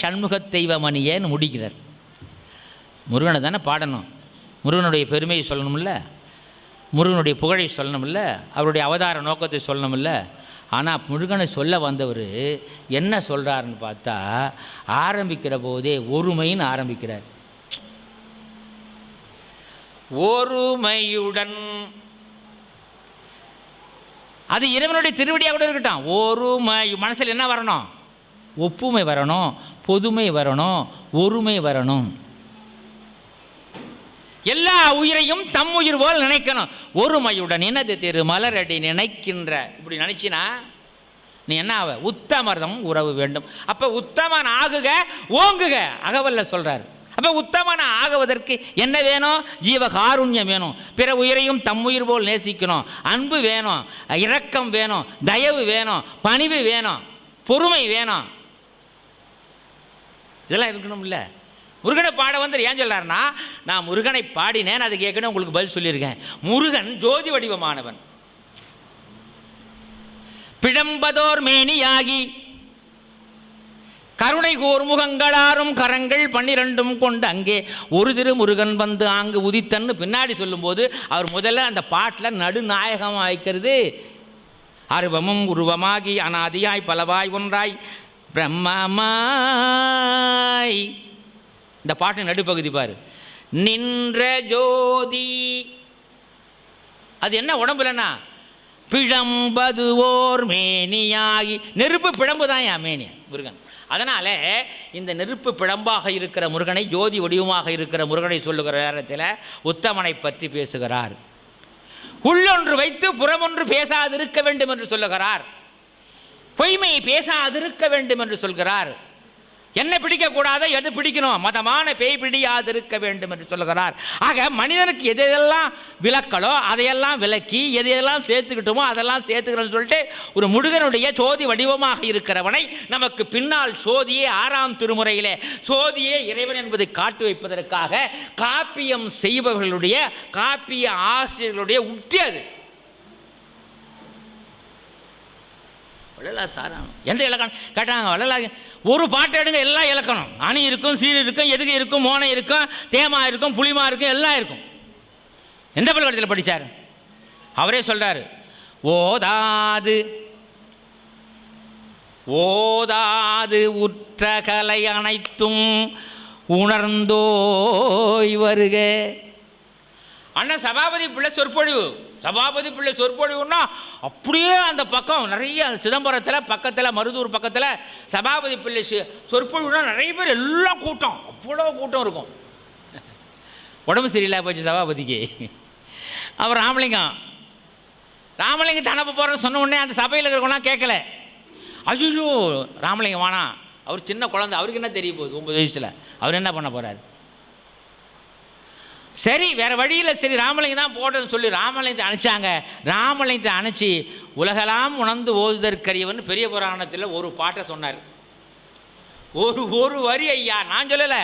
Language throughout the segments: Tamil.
சண்முக தெய்வமணியேன்னு முடிக்கிறார். முருகனை தானே பாடணும், முருகனுடைய பெருமையை சொல்லணும்ல, முருகனுடைய புகழை சொல்லணும்ல, அவருடைய அவதார நோக்கத்தை சொல்லணும்ல. ஆனால் முருகனை சொல்ல வந்தவர் என்ன சொல்கிறாருன்னு பார்த்தா, ஆரம்பிக்கிற போதே ஒருமைன்னு ஆரம்பிக்கிறார். ஒருமையுடன், அது இறைவனுடைய திருவடியாக கூட இருக்கட்டும். ஒருமை மனசில் என்ன வரணும்? ஒப்புமை வரணும், பொதுமை வரணும், ஒருமை வரணும். எல்லா உயிரையும் தம் உயிர் போல் நினைக்கணும். ஒருமையுடன் எனது திரு மலரடி நினைக்கின்ற, இப்படி நினைச்சினா நீ என்ன ஆவ? உத்தமர்தம் உறவு வேண்டும். அப்போ உத்தமன் ஆகுக ஓங்குக அகவல்ல சொல்கிறார். அப்போ உத்தமன ஆகுவதற்கு என்ன வேணும்? ஜீவகாருண்யம் வேணும், பிற உயிரையும் தம் உயிர் போல் நேசிக்கணும், அன்பு வேணும், இரக்கம் வேணும், தயவு வேணும், பணிவு வேணும், பொறுமை வேணும். இதெல்லாம் இருக்கணும் இல்லை? முருகனை பாட வந்து ஏன் சொல்கிறாருன்னா, நான் முருகனை பாடினேன், அது கேட்கணும் உங்களுக்கு பதில் சொல்லியிருக்கேன். முருகன் ஜோதி வடிவமானவன், பிழம்பதோர் மேனியாகி கருணை கூர் முகங்களாரும் கரங்கள் 12 கொண்டு அங்கே ஒரு திரு முருகன் வந்து அங்கு உதித்தன்னு பின்னாடி சொல்லும்போது அவர் முதல்ல அந்த பாட்டில் நடுநாயகமாக வைக்கிறது, அருவமும் உருவமாகி அனாதியாய் பலவாய் ஒன்றாய் பிரம்மமாய். இந்த பாட்டு நடுப்பகுதி பாரு, நின்ற ஜோதி. அது என்ன உடம்புலன்னா பிழம்பது ஓர் மேனியாகி, நெருப்பு பிழம்பு தான் என் மேனி முருகன். அதனால் இந்த நெருப்பு பிழம்பாக இருக்கிற முருகனை, ஜோதி வடிவமாக இருக்கிற முருகனை சொல்லுகிற நேரத்தில் உத்தமனை பற்றி பேசுகிறார். உள்ளொன்று வைத்து புறமொன்று பேசாதிருக்க வேண்டும் என்று சொல்லுகிறார். பொய்மையை பேசாதிருக்க வேண்டும் என்று சொல்கிறார். என்ன பிடிக்கக்கூடாத எது பிடிக்கணும், மதமான பேய் பிடியாதிருக்க வேண்டும் என்று சொல்லுகிறார். ஆக மனிதனுக்கு எதையெல்லாம் விலக்கலோ அதையெல்லாம் விலக்கி, எதையெல்லாம் சேர்த்துக்கிட்டோமோ அதெல்லாம் சேர்த்துக்கிறோன்னு சொல்லிட்டு ஒரு முருகனுடைய சோதி வடிவமாக இருக்கிறவனை நமக்கு பின்னால் சோதியே 6ஆம் திருமுறையிலே சோதியே இறைவன் என்பதை காட்டு வைப்பதற்காக காப்பியம் செய்பவர்களுடைய, காப்பிய ஆசிரியர்களுடைய உத்தி அது. வள்ளலார் சாராம் எந்த இலக்கணம் கேட்டாங்க? வள்ளலார் ஒரு பாட்டு எடுங்க, எல்லாம் இலக்கணம். அணி இருக்கும், சீர் இருக்கும், எதுக்கு இருக்கும், மோனை இருக்கும், தேமா இருக்கும், புளிமா இருக்கும், எல்லாம் இருக்கும். எந்த பல்கலைக்கழகத்தில் படித்தார்? அவரே சொல்கிறார், ஓதாது ஓதாது உற்ற கலை அனைத்தும் உணர்ந்தோய் வருக. அண்ணன் சபாபதி பிள்ளை சொற்பொழிவு, சபாபதி பிள்ளை சொற்பொழிவுன்னா அப்படியே அந்த பக்கம் நிறைய சிதம்பரத்தில் பக்கத்தில், மருதூர் பக்கத்தில் சபாபதி பிள்ளை சொற்பொழிவுனா நிறைய பேர், எல்லாம் கூட்டம், அவ்வளோ கூட்டம் இருக்கும். உடம்பு சரியில்லை போச்சு சபாபதிக்கு. அவர் ராமலிங்கம் தனப்பு போகிறேன்னு சொன்ன உடனே அந்த சபையில் இருக்கிறவங்களாம் கேட்கல. அஜுஜு ராமலிங்கம் வேணாம், அவர் சின்ன குழந்தை, அவருக்கு என்ன தெரிய போகுது 9 வயசில், அவர் என்ன பண்ண போகிறார்? சரி வேறு வழியில், சரி ராமலிங்கம் தான் போட்டதுன்னு சொல்லி ராமலிங்கத்தை அனுப்பிச்சாங்க. ராமலிங்கத்தை அனுப்பிச்சி உலகெல்லாம் உணர்ந்து ஓதுதற்கரியவன் பெரிய புராணத்தில் ஒரு பாட்டை சொன்னார். ஒரு வரி ஐயா, நான் சொல்லலை,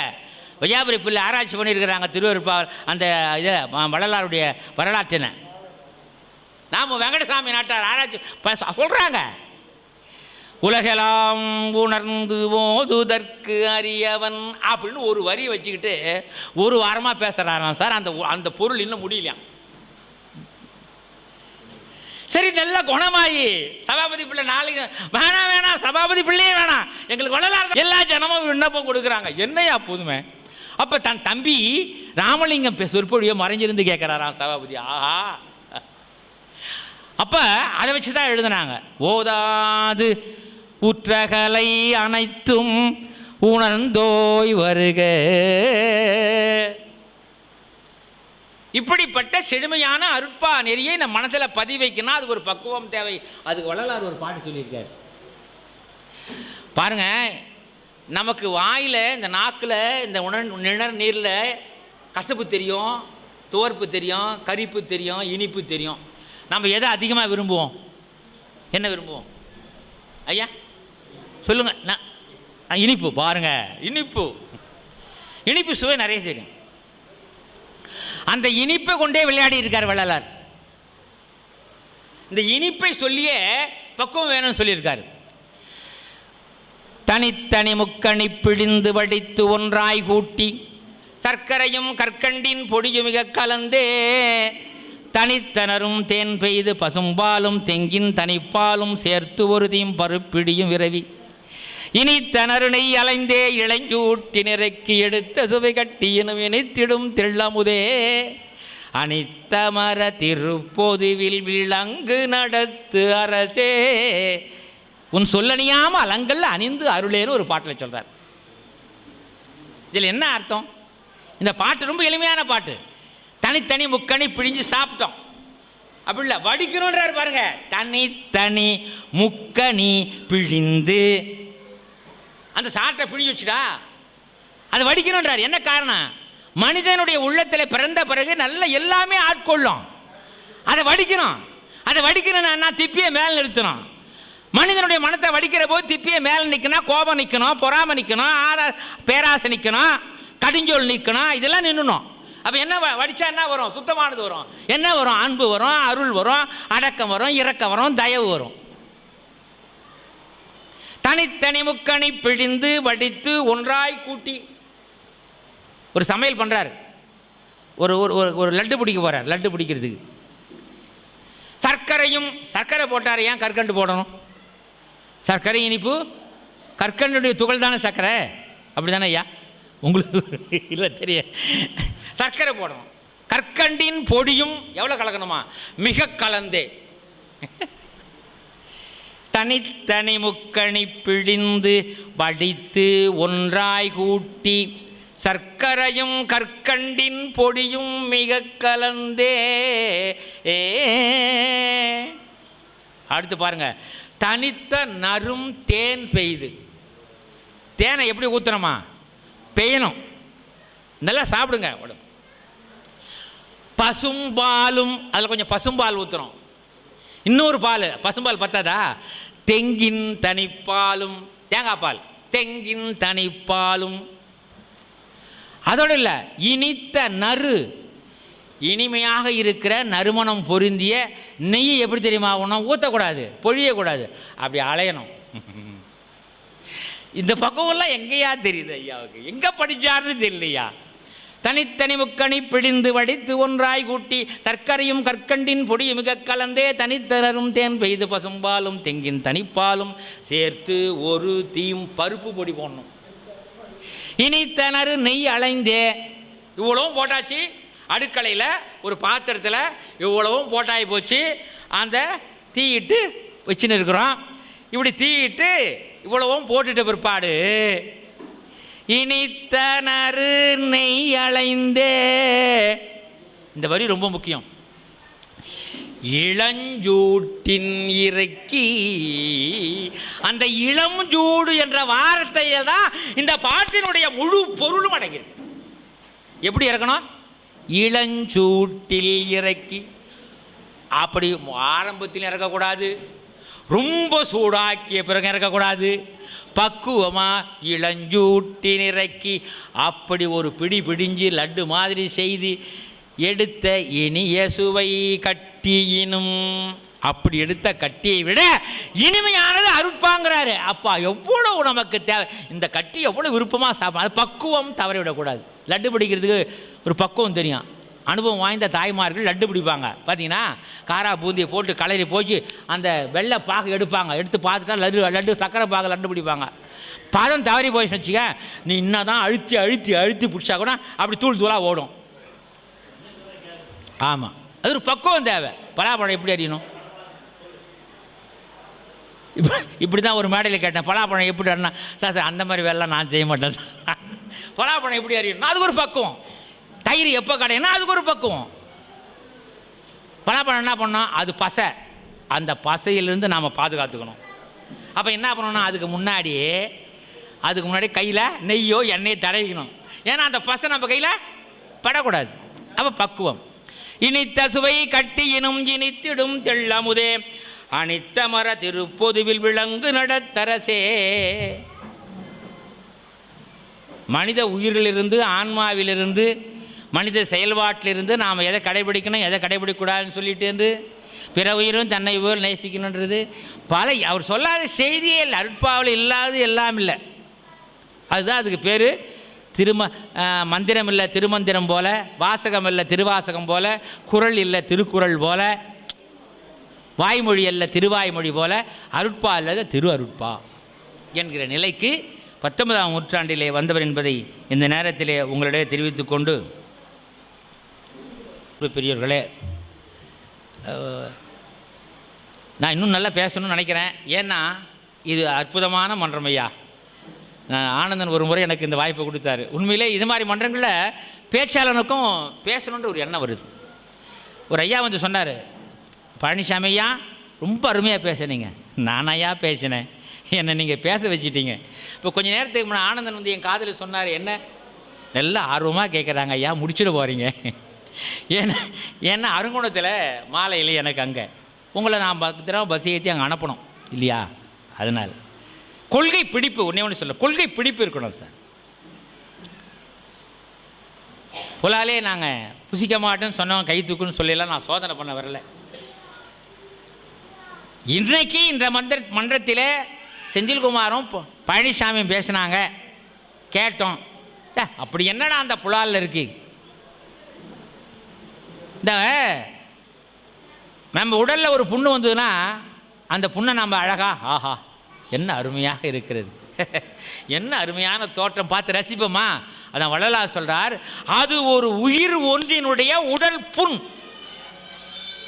வையாபுரி பிள்ளை ஆராய்ச்சி பண்ணியிருக்கிறாங்க திருவருப்பார் அந்த இதை வள்ளலாருடைய வரலாற்றினை. நாம் வெங்கடசாமி நாட்டார் ஆராய்ச்சி சொல்கிறாங்க, உலகெல்லாம் உணர்ந்து ஓதுதற்கு அறியவன் அப்படின்னு ஒரு வரி வச்சுக்கிட்டு ஒரு வாரமாக பேசுகிறாராம் சார். அந்த பொருள் இன்னும் முடியலையாம். சரி நல்ல குணமாயி சபாபதி பிள்ளை நாளைக்கு வேணாம் சபாபதி பிள்ளையே வேணாம், எங்களுக்கு வள்ளலார் எல்லா ஜனமும் விண்ணப்பம் கொடுக்குறாங்க. என்னையா போதுமே. அப்போ தன் தம்பி ராமலிங்கம் சொற்பொழியை மறைஞ்சிருந்து கேட்குறாராம் சபாபதி. ஆஹா, அப்போ அதை வச்சு தான் எழுதுனாங்க, ஓதாது உற்றகலை அனைத்தும் உணர்ந்தோய் வருக. இப்படிப்பட்ட செழுமையான அருட்பா நெறியை நம்ம மனசில் பதிவைக்கணும். அதுக்கு ஒரு பக்குவம் தேவை. அதுக்கு வள்ளலார் ஒரு பாட்டு சொல்லியிருக்கார் பாருங்க. நமக்கு வாயில், இந்த நாக்கில், இந்த நிணர் நீரில் கசப்பு தெரியும், துவர்ப்பு தெரியும், கரிப்பு தெரியும், இனிப்பு தெரியும். நம்ம எதை அதிகமாக விரும்புவோம்? என்ன விரும்புவோம் ஐயா சொல்லுங்கள்? நான் இனிப்பு. பாருங்கள், இனிப்பு சுவை நிறைய செய்யும். அந்த இனிப்பை கொண்டே விளையாடி இருக்கார் வள்ளலார். இந்த இனிப்பை சொல்லியே பக்குவம் வேணும்னு சொல்லியிருக்காரு. தனித்தனி முக்கணி பிழிந்து வடித்து ஒன்றாய் கூட்டி சர்க்கரையும் கற்கண்டின் பொடியும் மிக கலந்தே தனித்தனரும் தேன் பெய்து பசும்பாலும் தெங்கின் தனிப்பாலும் சேர்த்து ஒரு தீம் பருப்பிடியும் விரவி இனித்தனருணை அலைந்தே இளஞ்சூட்டி நிறைக்கு எடுத்த சுவை கட்டியினும் இனித்திடும் தெள்ளமுதே அனித்தமர திருப்பொதுவில் விளங்கு நடத்து அரசே உன் சொல்லணியாம அலங்கல்ல அணிந்து அருளேன்னு ஒரு பாட்டில் சொல்றார். இதில் என்ன அர்த்தம்? இந்த பாட்டு ரொம்ப எளிமையான பாட்டு. தனித்தனி முக்கணி பிழிஞ்சு சாப்பிட்டோம் அப்படி இல்லை, வடிக்கணுன்றார் பாருங்க. தனித்தனி முக்கணி பிழிந்து அந்த சாட்டை பிழிஞ்சு வச்சுட்டா அது வடிக்கணுன்றார். என்ன காரணம்? மனிதனுடைய உள்ளத்தில் பிறந்த பிறகு நல்ல எல்லாமே ஆட்கொள்ளும். அதை வடிக்கணும். அதை வடிக்கணும்னா திப்பியை மேலே நிறுத்தணும். மனிதனுடைய மனத்தை வடிக்கிற போது திப்பியை மேலே நிற்கணும், கோபம் நிற்கணும், பொறாமை நிற்கணும், பேராசை நிற்கணும், கடிஞ்சொல் நிற்கணும், இதெல்லாம் நின்றுணும். அப்போ என்ன வடித்தா என்ன வரும்? சுத்தமானது வரும். என்ன வரும்? அன்பு வரும், அருள் வரும், அடக்கம் வரும், இரக்கம் வரும், தயவு வரும். தனித்தனி முக்கணி பிழிந்து வடித்து ஒன்றாய் கூட்டி ஒரு சமையல் பண்ணுறாரு. ஒரு ஒரு லட்டு பிடிக்க போகிறார். லட்டு பிடிக்கிறதுக்கு சர்க்கரை போட்டார். ஏன் கற்கண்டு போடணும்? சர்க்கரை இனிப்பு, கற்கண்டுடைய துகள் தானே சர்க்கரை, அப்படி தானே ஐயா? உங்களுக்கு இல்லை தெரிய. சர்க்கரை போடணும். கற்கண்டின் பொடியும் எவ்வளோ கலக்கணுமா? மிக கலந்தே தனித்தனி முக்கணி பிழிந்து வடித்து ஒன்றாய் கூட்டி சர்க்கரையும் கற்கண்டின் பொடியும் மிக கலந்தே. அடுத்து பாருங்க. தனித்த நரும் தேன் பெய்து. தேனை எப்படி ஊற்றணுமா? பெய்யணும். நல்லா சாப்பிடுங்க. பசும்பாலும் அதில் கொஞ்சம் பசும்பால் ஊற்றுறோம். இன்னொரு பால், பசும்பால் பத்தாதா? தெங்கின் தனிப்பாலும், தேங்காய் பால், தெங்கின் தனிப்பாலும். அதோடு இல்லை, இனித்த நறு, இனிமையாக இருக்கிற நறுமணம் பொருந்திய நெய் எப்படி தெரியுமா? ஒன்றும் ஊற்றக்கூடாது, பொழியக்கூடாது, அப்படி அலையணும். இந்த பக்குவம்லாம் எங்கேயா தெரியுது ஐயாவுக்கு? எங்கே படித்தார்னு தெரியலையா? தனித்தனி முக்கணி பிழிந்து வடித்து ஒன்றாய் கூட்டி சர்க்கரையும் கற்கண்டின் பொடியும் மிக கலந்தே தனித்தனரும் தேன் பெய்து பசும்பாலும் தெங்கின் தனிப்பாலும் சேர்த்து ஒரு தீம் பருப்பு பொடி போடணும். இனித்தனரு நெய் அலைந்தே. இவ்வளவும் போட்டாச்சு. அடுக்கலையில் ஒரு பாத்திரத்தில் இவ்வளவும் போட்டாகி போச்சு. அந்த தீயிட்டு வச்சுன்னு இருக்கிறோம். இப்படி தீயிட்டு இவ்வளவும் போட்டுட்டு பிற்பாடு இனித்தனரு நெய் அலைந்தே. இந்த வரி ரொம்ப முக்கியம். இளஞ்சூட்டின் இறக்கி. அந்த இளஞ்சூடு என்ற வார்த்தையை தான் இந்த பாட்டினுடைய முழு பொருளும் அடங்கியிருக்கு. எப்படி இறக்கணும்? இளஞ்சூட்டில் இறக்கி. அப்படி ஆரம்பத்தில் இறக்கக்கூடாது, ரொம்ப சூடாக்கிய பிறகு இறக்கக்கூடாது. பக்குவமாக இளஞ்சூட்டின் இறக்கி அப்படி ஒரு பிடி பிடிஞ்சு லட்டு மாதிரி செய்து எடுத்த இனிய சுவை கட்டியினும். அப்படி எடுத்த கட்டியை விட இனிமையானது அருட்பாங்கிறாரு. அப்பா எவ்வளோ நமக்கு தேவை. இந்த கட்டி எவ்வளோ விருப்பமாக சாப்பிடும். அது பக்குவம் தவற விடக்கூடாது. லட்டு பிடிக்கிறதுக்கு ஒரு பக்குவம் தெரியும். அனுபவம் வாய்ந்த தாய்மார்கள் லட்டு பிடிப்பாங்க. பார்த்தீங்கன்னா காரா பூந்தியை போட்டு கலரி போச்சு அந்த வெள்ளை பாகு எடுப்பாங்க. எடுத்து பார்த்துட்டா லட்டு சக்கரை பாகு லட்டு பிடிப்பாங்க. பதம் தவறி போயிடுச்சு வச்சுக்க, நீ இன்னும் தான் அழுத்தி அழுத்தி அழுத்தி பிடிச்சா கூட அப்படி தூள் தூளாக ஓடும். ஆமாம், அது ஒரு பக்குவம் தேவை. பலாப்பழம் எப்படி அறியணும்? இப்படி தான் ஒரு மேடையில் கேட்டேன், பலாப்பழம் எப்படி அறினா? சார் அந்த மாதிரி வேலைலாம் நான் செய்ய மாட்டேன் சார். பலாப்பழம் எப்படி அறியணும்? அதுக்கு ஒரு பக்குவம். தயிர் எப்போ கடையினா அதுக்கு ஒரு பக்குவம். பலாப்பழம் என்ன பண்ணோம்? அது பசை. அந்த பசையிலிருந்து நாம் பாதுகாத்துக்கணும். அப்போ என்ன பண்ணணும்? அதுக்கு முன்னாடி கையில் நெய்யோ எண்ணெயோ தடவிக்கணும். ஏன்னா அந்த பசை நம்ம கையில் படக்கூடாது. அப்போ பக்குவம். இனித்த சுவை கட்டியினும் இனித்திடும் தெள்ளமுதே அனித்த மர திருப்பொதுவில் விளங்கு நடத்தரசே. மனித உயிரிலிருந்து, ஆன்மாவிலிருந்து, மனித செயல்பாட்டிலிருந்து நாம் எதை கடைபிடிக்கணும், எதை கடைபிடிக்கக்கூடாதுன்னு சொல்லிட்டு பிற உயிரும் தன்னை போல் நேசிக்கணுன்றது பல அவர் சொல்லாத செய்தியே இல்லை. அருட்பாவில் இல்லாதது எல்லாம் இல்லை. அதுதான் அதுக்கு பேர். மந்திரம் இல்லை திருமந்திரம் போல, வாசகம் இல்லை திருவாசகம் போல, குறள் இல்லை திருக்குறள் போல, வாய்மொழி அல்ல திருவாய்மொழி போல, அருட்பா அல்லது திரு அருட்பா என்கிற நிலைக்கு 19ஆம் நூற்றாண்டிலே வந்தவர் என்பதை இந்த நேரத்திலே உங்களிடையே தெரிவித்துக் கொண்டு, பெரியவர்களே, நான் இன்னும் நல்லா பேசணும்னு நினைக்கிறேன். ஏன்னா இது அற்புதமான மன்றம் ஐயா. ஆனந்தன் ஒரு முறை எனக்கு இந்த வாய்ப்பை கொடுத்தாரு. உண்மையிலே இது மாதிரி மன்றங்களில் பேச்சாளனுக்கும் பேசணுன்ற ஒரு எண்ணம் வருது. ஒரு ஐயா வந்து சொன்னார், பழனிசாமி ஐயா ரொம்ப அருமையாக பேசுனீங்க. நானாயா பேசினேன், என்னை நீங்கள் பேச வச்சுட்டீங்க. இப்போ கொஞ்சம் நேரத்துக்கு முன்னே ஆனந்தன் வந்து என் காதில் சொன்னார், என்ன நல்லா ஆர்வமாக கேட்குறாங்க ஐயா, முடிச்சுட போகிறீங்க. ஏன்னா அருங்குணத்தில் மாலையில் எனக்கு அங்கே உங்களை நான் பஸ் ஏற்றி அங்கே அனுப்பணும் இல்லையா? அதனால் கொள்கை பிடிப்பு ஒன்றே ஒன்று சொல்ல, கொள்கை பிடிப்பு இருக்கணும் சார். புலாலே நாங்கள் புசிக்க மாட்டோன்னு சொன்னவங்க கை தூக்குன்னு சொல்லலாம். நான் சோதனை பண்ண வரல. இன்றைக்கு இந்த மன்றத்தில் செந்தில்குமாரும் பழனிசாமியும் பேசினாங்க, கேட்டோம். அப்படி என்னடா அந்த புலாலில் இருக்கு? இந்த நம்ம உடலில் ஒரு புண்ணு வந்ததுன்னா அந்த புண்ணை நம்ம அழகா, ஆஹா என்ன அருமையாக இருக்கிறது, என்ன அருமையான தோற்றம், பார்த்து ரசிப்போமா? அதான் வள்ளலார் சொல்றார், அது ஒரு உயிர் ஒன்றினுடைய உடல் புண்.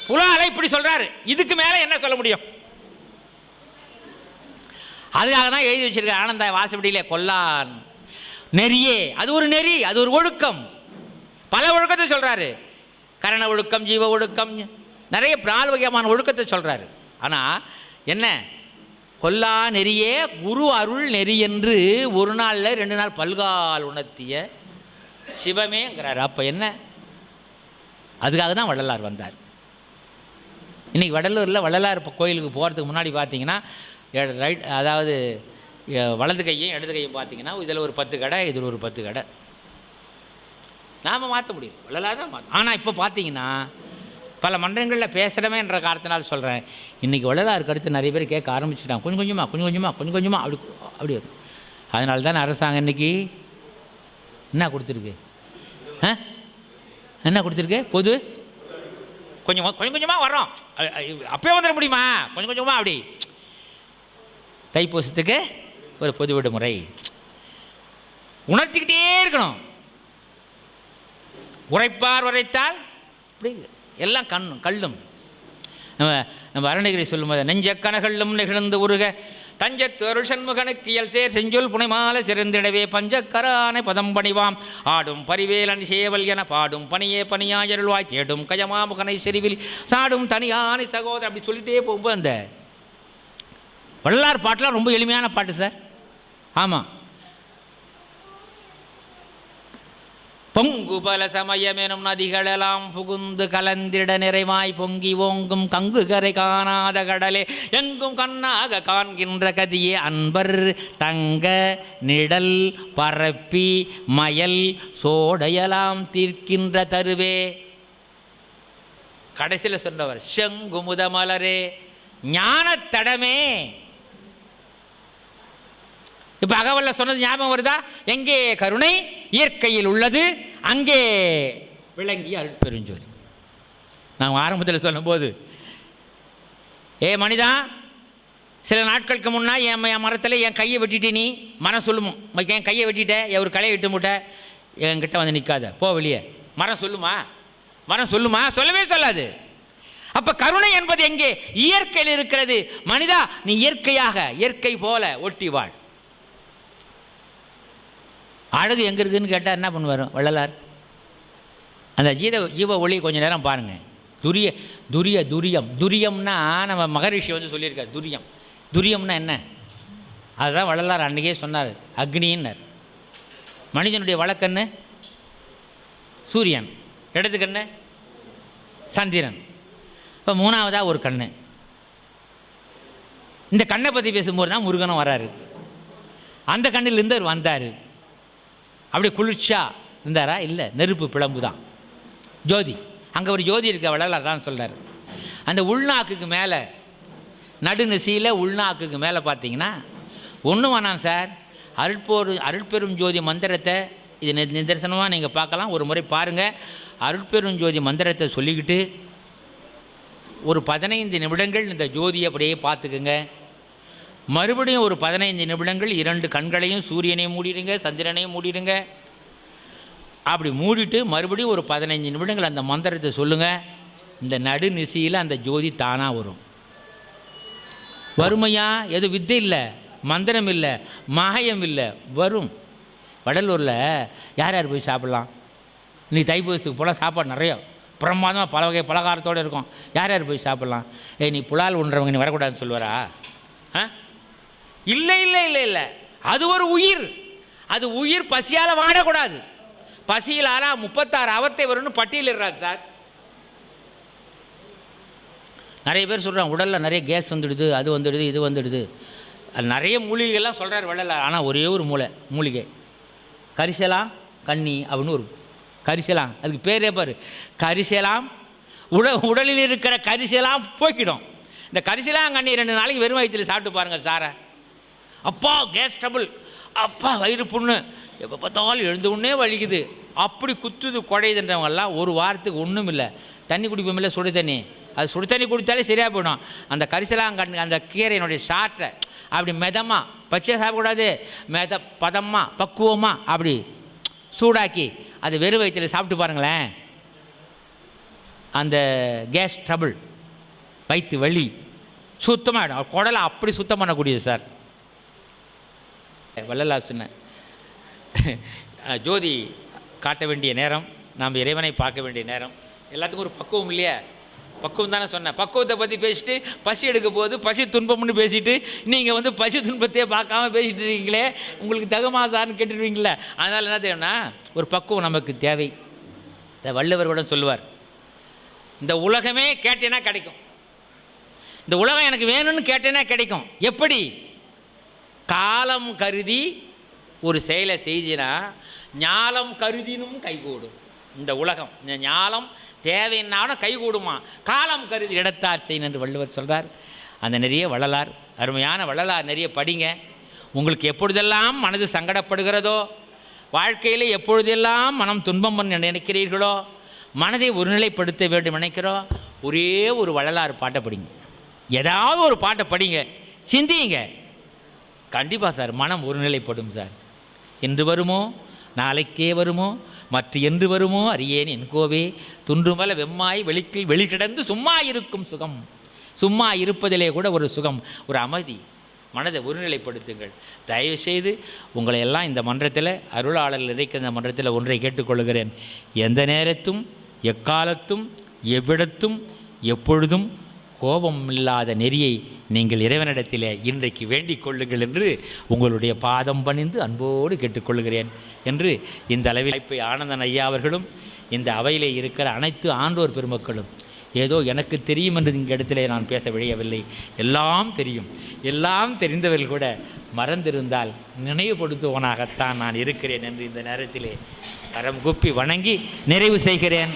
புலாலை இப்படி சொல்றாரு, இதுக்கு மேலே என்ன சொல்ல முடியும்? அதுக்காக தான் எழுதி வச்சிருக்க ஆனந்த வாசப்படியிலே கொல்லான் நெறியே. அது ஒரு நெறி, அது ஒரு ஒழுக்கம். பல ஒழுக்கத்தை சொல்றாரு. கரண ஒழுக்கம், ஜீவ ஒழுக்கம், நிறைய 4 வகையான ஒழுக்கத்தை சொல்றாரு. ஆனால் என்ன, கொல்லா நெறியே குரு அருள் நெறி என்று ஒரு நாளில் 2 நாள் பல்கால் உணர்த்திய சிவமேங்கிறார். அப்போ என்ன, அதுக்காக தான் வள்ளலார் வந்தார். இன்றைக்கி வடலூரில் வள்ளலார் கோயிலுக்கு போகிறதுக்கு முன்னாடி பார்த்தீங்கன்னா ரைட், அதாவது வலது கையும் இடது கையும் பார்த்தீங்கன்னா இதில் ஒரு 10 கடை, இதில் ஒரு 10 கடை. நாம் மாற்ற முடியும், வள்ளலார் தான் மாற்ற. ஆனால் இப்போ பார்த்தீங்கன்னா பல மன்றங்களில் பேசுகிறமே என்ற காரணத்தினால் சொல்கிறேன், இன்றைக்கி வள்ளலார் கருத்து நிறைய பேர் கேட்க ஆரம்பிச்சுட்டாங்க. கொஞ்சம் கொஞ்சமாக அப்படி. அதனால தான் அரசாங்கம் இன்றைக்கி என்ன கொடுத்துருக்கு, என்ன கொடுத்துருக்கு? பொது கொஞ்சமாக வர்றோம், அப்பயே வந்துட முடியுமா? கொஞ்சமாக அப்படி. தைப்பூசத்துக்கு ஒரு பொது விடுமுறை உணர்த்திக்கிட்டே இருக்கணும். உரைப்பார் உரைத்தால் அப்படி எல்லாம் கல்லும். நம்ம அருணகிரி சொல்லும்போது, நெஞ்ச கனகல்லும் நிகழ்ந்து உருக தஞ்சத்து அருள் சண்முகனுக்கு இயல் சேர் செஞ்சொல் புனைமால சிறந்திடவே பஞ்சக்கரானை பதம் பணிவாம் ஆடும் பரிவேலன் சேவல் என பாடும் பணியே பணியாயருள்வாய் தேடும் கஜமாமுகனை செறிவில் சாடும் தனியானை சகோதரர். அப்படி சொல்லிட்டே போகும்போது அந்த வள்ளலார் பாட்டெலாம் ரொம்ப எளிமையான பாட்டு சார். ஆமாம், பொங்கு பல சமயமெனும் நதிகளெல்லாம் புகுந்து கலந்திட நிறைவாய் பொங்கி ஓங்கும் கங்கு கரை காணாத கடலே எங்கும் கண்ணாக காண்கின்ற கதியே அன்பர் தங்க நிழல் பரப்பி மயல் சோடையலாம் தீர்க்கின்ற தருவே. கடைசியில் சொன்னவர் செங்குமுத மலரே ஞானத்தடமே. இப்போ அகவல்ல சொன்னது ஞாபகம் வருதா? எங்கே கருணை இயற்கையில் உள்ளது, அங்கே விளங்கிய அருட்பெருஞ்சோதி. நான் ஆரம்பத்தில் சொல்லும்போது, மனிதா, சில நாட்களுக்கு முன்னா என் மரத்தில் என் கையை வெட்டிட்டு நீ மரம் சொல்லுமோ, என் கையை வெட்டிட்டேன், ஒரு கலையை விட்டு முட்ட, என்கிட்ட வந்து நிற்காத, போ வெளியே. மரம் சொல்லுமா? சொல்லவே சொல்லாது. அப்போ கருணை என்பது எங்கே? இயற்கையில் இருக்கிறது. மனிதா, நீ இயற்கை போல ஒட்டி வாழ். அழகு எங்கே இருக்குதுன்னு கேட்டால் என்ன பண்ணுவார் வள்ளலார்? அந்த ஜீவ ஒளி கொஞ்சம் நேரம் பாருங்கள். துரியம்னா நம்ம மகரிஷி வந்து சொல்லியிருக்கார். துரியம்னா என்ன? அதுதான் வள்ளலார் அன்றைக்கே சொன்னார், அக்னின்னார். மனிதனுடைய வழக்கண்ணு சூரியன், இடது கண்ணு சந்திரன், இப்போ 3வதாக ஒரு கண்ணு. இந்த கண்ணை பற்றி பேசும்போது தான் முருகனும் வராரு. அந்த கண்ணிலிருந்து அவர் வந்தார். அப்படி குளிர்ச்சியா இருந்தாரா? இல்லை, நெருப்பு பிளம்பு தான், ஜோதி. அங்கே ஒரு ஜோதி இருக்க வள்ளலார் தான் சொல்கிறார். அந்த உள்நாக்குக்கு மேலே நடுநெசியில் உள்நாக்குக்கு மேலே பார்த்தீங்கன்னா ஒன்றும் வேணாம் சார். அருட்பெரும் ஜோதி மந்திரத்தை இது நிதர்சனமாக நீங்கள் பார்க்கலாம். ஒரு முறை பாருங்கள். அருட்பெரும் ஜோதி மந்திரத்தை சொல்லிக்கிட்டு ஒரு 15 நிமிடங்கள் இந்த ஜோதியை அப்படியே பார்த்துக்குங்க. மறுபடியும் ஒரு 15 நிமிடங்கள் 2 கண்களையும் சூரியனையும் மூடிடுங்க, சந்திரனையும் மூடிடுங்க. அப்படி மூடிட்டு மறுபடியும் ஒரு 15 நிமிடங்கள் அந்த மந்திரத்தை சொல்லுங்கள். இந்த நடுநிசையில் அந்த ஜோதி தானாக வரும். வறுமையா எது வித்தை இல்லை, மந்திரம் இல்லை, மாயம் இல்லை, வரும். வடலூரில் யார் யார் போய் சாப்பிட்லாம்? இன்றைக்கி தைப்பூசத்துக்கு போனால் சாப்பாடு நிறையா பிரமாதமாக பல வகை பலகாரத்தோடு இருக்கும். யார் யார் போய் சாப்பிட்லாம்? நீ புலால் உண்றவங்க நீ வரக்கூடாதுன்னு சொல்லுவாரா? இல்லை இல்லை இல்லை இல்லை, அது ஒரு உயிர். அது உயிர் பசியால் வாடக்கூடாது. பசியில் 36 அவத்தை வரும்னு பட்டியலிடுறாரு சார். நிறைய பேர் சொல்கிறாங்க உடலில் நிறைய கேஸ் வந்துடுது, அது வந்துடுது, இது வந்துடுது. அது நிறைய மூலிகைகள்லாம் சொல்கிறார் வள்ளலார். ஆனால் ஒரே ஒரு மூலிகை கரிசலாம் கண்ணி அப்படின்னு ஒரு கரிசலாம், அதுக்கு பேரே பாரு கரிசலாம். உடலில் இருக்கிற கரிசலாம் போய்க்கிடும். இந்த கரிசலாம் கண்ணி 2 நாளைக்கு வெறும் வயிற்றில் சாப்பிட்டு பாருங்கள் சாரை. அப்பா கேஸ் ட்ரபிள், அப்பா வயிறு புண்ணு, எப்போ பார்த்தாலும் எழுந்த உடனே வலிக்குது, அப்படி குத்துது குடையுதுன்றவங்கெல்லாம் ஒரு வாரத்துக்கு ஒன்றும் இல்லை. தண்ணி குடிப்போம் இல்லை, சுடு தண்ணி. அது சுடு தண்ணி குடித்தாலே சரியாக போயிடும். அந்த கரிசலாங்கண்ணி அந்த கீரையினுடைய சாற்றை அப்படி மெதமாக பச்சை சாப்பிடக்கூடாது, பதமாக பக்குவமாக அப்படி சூடாக்கி அது வெறும் வயிற்றில் சாப்பிட்டு பாருங்களேன். அந்த கேஸ் ட்ரபிள், வயிற்று வலி சுத்தமாகிடும். குடலை அப்படி சுத்தம் பண்ணக்கூடியது சார். வள்ளலார் சொன்ன ஜோதி காட்ட வேண்டிய நேரம், நாம் இறைவனை பார்க்க வேண்டிய நேரம். எல்லாத்துக்கும் ஒரு பக்குவம் இல்லையா? பக்குவம் தானே சொன்னேன். பக்குவத்தை பற்றி பேசிட்டு பசி எடுக்க போது பசி துன்பம்னு பேசிட்டு நீங்கள் பசி துன்பத்தையே பார்க்காம பேசிட்டு இருக்கீங்களே, உங்களுக்கு தகுமா சார்னு கேட்டுருவீங்களே. அதனால் என்ன தெரியும்னா ஒரு பக்குவம் நமக்கு தேவை. இந்த வள்ளுவர் கூட சொல்லுவார், இந்த உலகமே கேட்டேன்னா கிடைக்கும், இந்த உலகம் எனக்கு வேணும்னு கேட்டேன்னா கிடைக்கும். எப்படி? காலம் கருதி ஒரு செயலை செய்தினா ஞாலம் கருதினும் கைகூடும். இந்த உலகம் இந்த ஞாலம் தேவைன்னாலும் கைகூடுமா, காலம் கருதி இடத்தார் செய்யணும் என்று வள்ளுவர் சொல்கிறார். அந்த நிறைய வள்ளலார், அருமையான வள்ளலார் நிறைய படிங்க. உங்களுக்கு எப்பொழுதெல்லாம் மனது சங்கடப்படுகிறதோ, வாழ்க்கையில் எப்பொழுதெல்லாம் மனம் துன்பம் பண்ண நினைக்கிறீர்களோ, மனதை ஒருநிலைப்படுத்த வேண்டும் நினைக்கிறோம், ஒரே ஒரு வள்ளலார் பாட்டை படிங்க. ஏதாவது ஒரு பாட்டை படிங்க, சிந்திங்க. கண்டிப்பாக சார் மனம் ஒருநிலைப்படும் சார். என்று வருமோ நாளைக்கே வருமோ மற்ற என்று வருமோ அறியேன் என் கோவே, துன்றுமல வெம்மாய் வெளிக்கிடந்து சும்மா இருக்கும் சுகம். சும்மா இருப்பதிலே கூட ஒரு சுகம், ஒரு அமைதி. மனதை ஒருநிலைப்படுத்துங்கள் தயவுசெய்து. உங்களை எல்லாம் இந்த மன்றத்தில், அருளாளர்கள் இருக்கிற இந்த மன்றத்தில் ஒன்றை கேட்டுக்கொள்கிறேன். எந்த நேரத்தும் எக்காலத்தும் எவ்விடத்தும் எப்பொழுதும் கோபம் இல்லாத நெறியை நீங்கள் இறைவனிடத்தில் இன்றைக்கு வேண்டிக் கொள்ளுங்கள் என்று உங்களுடைய பாதம் பணிந்து அன்போடு கேட்டுக்கொள்கிறேன் என்று இந்த அளவில் வாய்ப்பை ஆனந்தன் ஐயா அவர்களும் இந்த அவையிலே இருக்கிற அனைத்து ஆண்டோர் பெருமக்களும், ஏதோ எனக்கு தெரியும் என்று இந்த இடத்திலே நான் பேச விழையவில்லை, எல்லாம் தெரியும், எல்லாம் தெரிந்தவர்கள் கூட மறந்திருந்தால் நினைவுபடுத்துவனாகத்தான் நான் இருக்கிறேன் என்று இந்த நேரத்திலே கரம் குப்பி வணங்கி நிறைவு செய்கிறேன்.